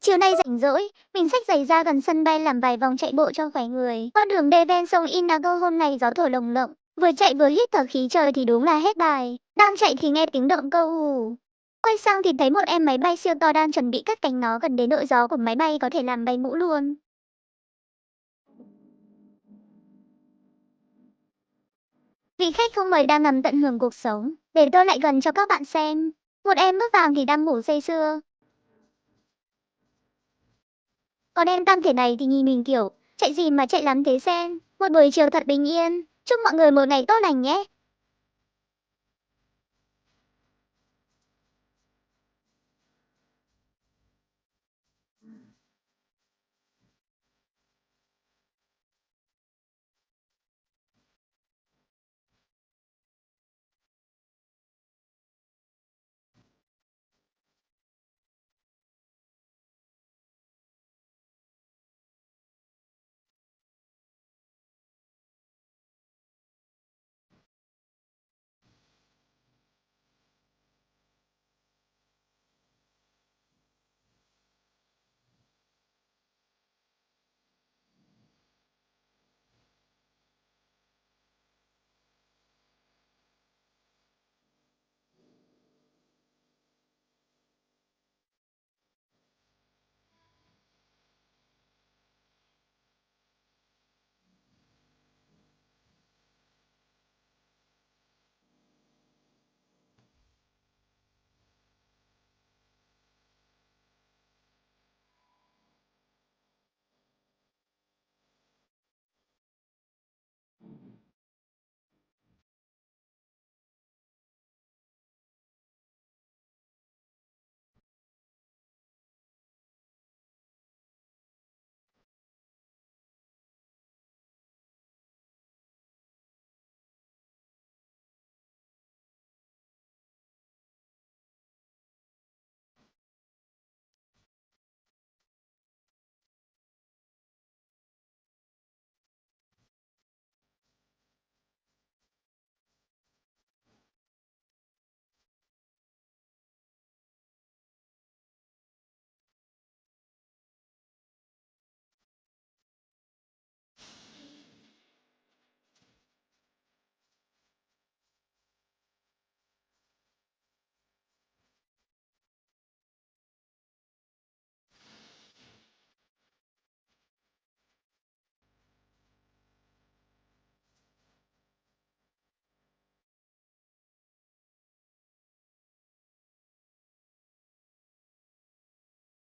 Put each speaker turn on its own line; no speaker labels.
Chiều nay rảnh rỗi, mình xách giày ra gần sân bay làm vài vòng chạy bộ cho khỏe người. Qua đường đê ven sông Inago hôm nay gió thổi lồng lộng, vừa chạy vừa hít thở khí trời thì đúng là hết bài. Đang chạy thì nghe tiếng động cơ ù. Quay sang thì thấy một em máy bay siêu to đang chuẩn bị cất cánh, nó gần đến nỗi gió của máy bay có thể làm bay mũ luôn. Vị khách không mời đang ngầm tận hưởng cuộc sống, để tôi lại gần cho các bạn xem. Một em bước vào thì đang ngủ say sưa. Còn em tăng thể này thì nhìn mình kiểu, chạy gì mà chạy lắm thế sen. Một buổi chiều thật bình yên. Chúc mọi người một ngày tốt lành nhé.